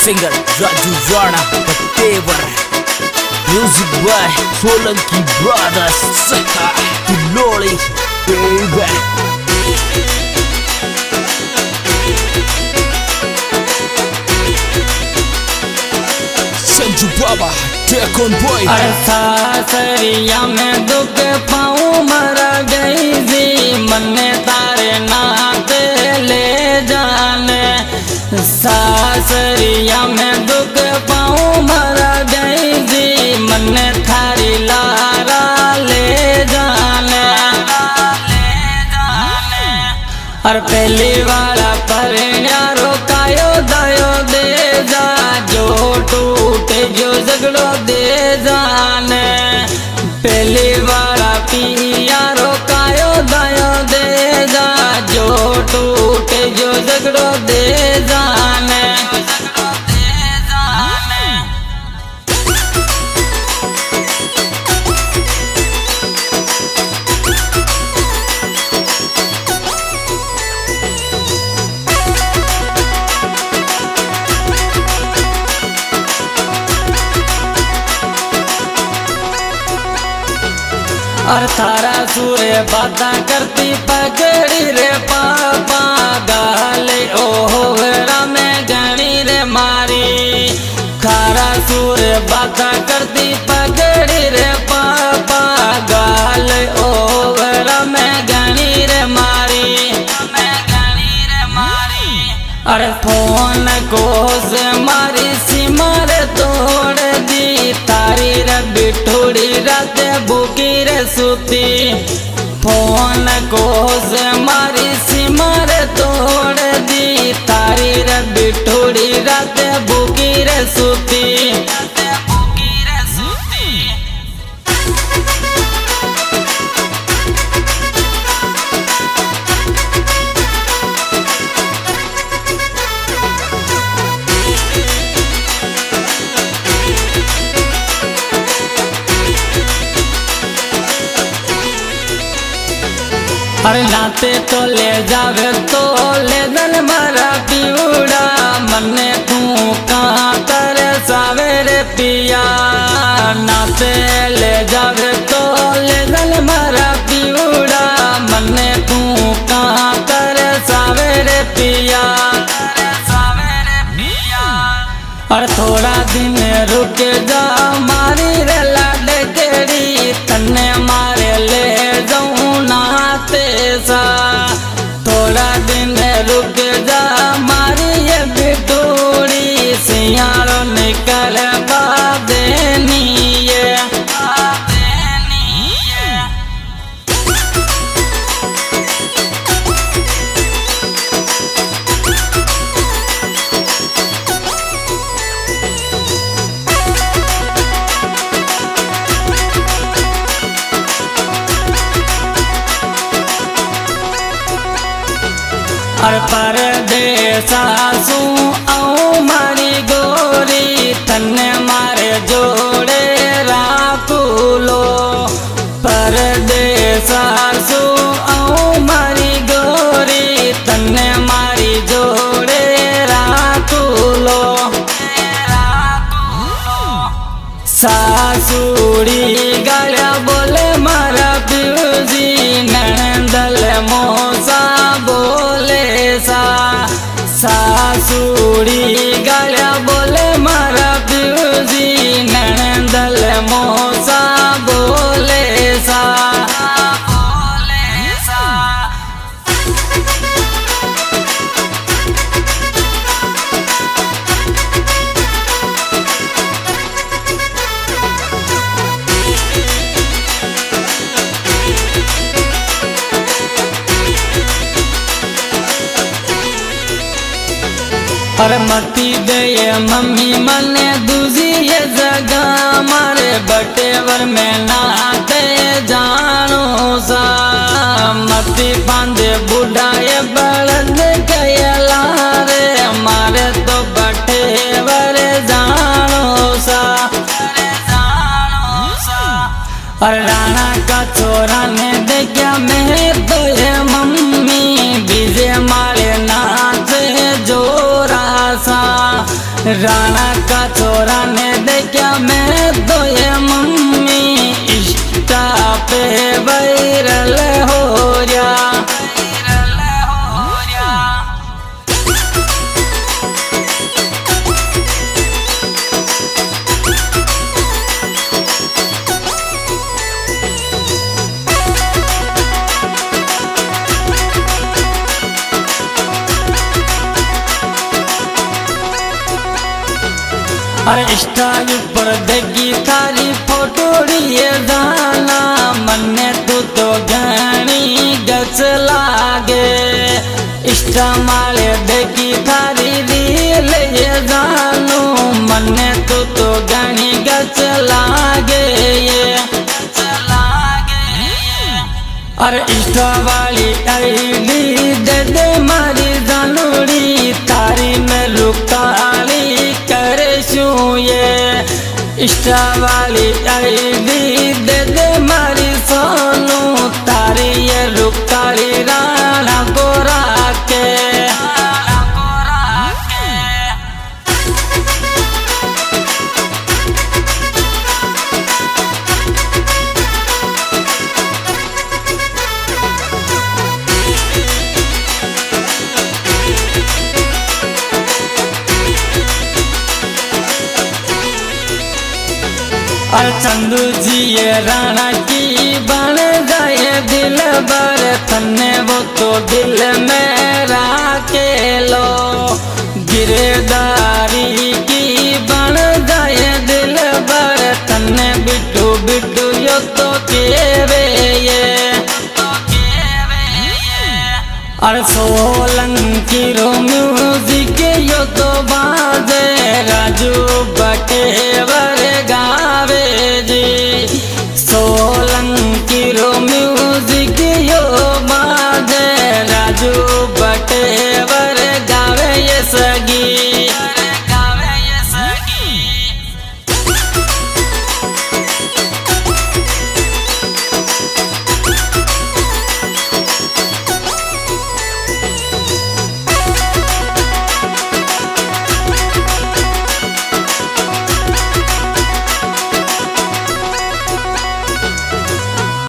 Singer Raju Rana Pattewar, music by Solanki brothers, Sakha Killoli baby. Sanju बाबा take on boy. सासरिया में दुख पाऊं मर गई जी, मन्ने तारे नाते ले जाने। सासरिया में दुख पाऊं मर गई जी, मन्ने थारी लारा ले जाने। और पहली वाला पर रोकायो दयो दे जा, जो टूटे जो झगड़ो दे जाने। पहली वाला पिया रोकायो दयो दे जा, जो टूटे जो झगड़ो दे जाने। और थारा सूरे बाता करती पकड़ी रे पापा, गाले ओहरा में गणी रे मारी। थारा सूरे बाता करती पकड़ी रे पापा, गाले ओहरा में गणी रे मारी। अरे फोन को से मारी सीमा रे तोड़ दी, तारी रे बिठोड़ी राते बुकी रे सुती। फोन को से मारी सीमा रे तोड़ दी, तारी रे बिठोड़ी राते बुकी रे सुती। अरे नाते तो ले जावे तो ले दल मारा पिउड़ा, मन्ने तू कहाँ करे सावेरे पिया। नाते ले जावे तो ले दल मारा पिउड़ा, मन्ने तू कहाँ करे सावेरे पिया। और थोड़ा दिन रुक जा मारी रे लाडकेड़ी, तन्ने मारे ले जाऊं नाते सा। थोड़ा दिन रुक जा मारी ये बिटूड़ी, सियारो निकल देनी ये। और परदेसा सू आऊं मारी गोरी, तन्ने मारे जोड़े राकुलो। परदेसा सू आऊं मारी गोरी, तन्ने मारी जोड़े राकुलो। सासुड़ी गल्या बोले मारा पियूजी, नंदल मोसा बोले सा। सासुड़ी गल्या बोले मारा पियूजी, नंदल मोसा बोले सा। और मती दे मम्मी मने दूजी ये जगह, मारे बटेवर में नाते जानो सा। मती बांधे बुढ़ा ये बड़द गयला रे, मारे तो बटेवर जानो सा। और राणा का छोरा ने देखा मैं तो ये मम्मी, बीजे मारे नाच जोरा सा। राणा का छोरा ने देखा मैं तो ये मम्मी इंस्टा पे वायरल हो जा। अरे इंस्टा पर देखी थारी फोटो ये गाना मन्ने तू तो घनी गच लागे। इंस्टा माले देखी थारी रील ये गानो मन्ने तू तो घनी गच लागे ये। अरे इंस्टा वाली आईडी दे दे मारी जानूड़ी थारी में रुकाली करे शू ये। इंस्टा वाली आईडी दे दे मारी सोनू तारी ये रुकाली राणा गोरा के। और चंदू जी ये राणा की बन जाए दिल भर तन्ने वो तो दिल में राके लो। गिरदारी की बन जाए दिल भर तन्ने बिट्टू बिट्टू यो तो केवे ये। और सोलंकी रो म्यूजिक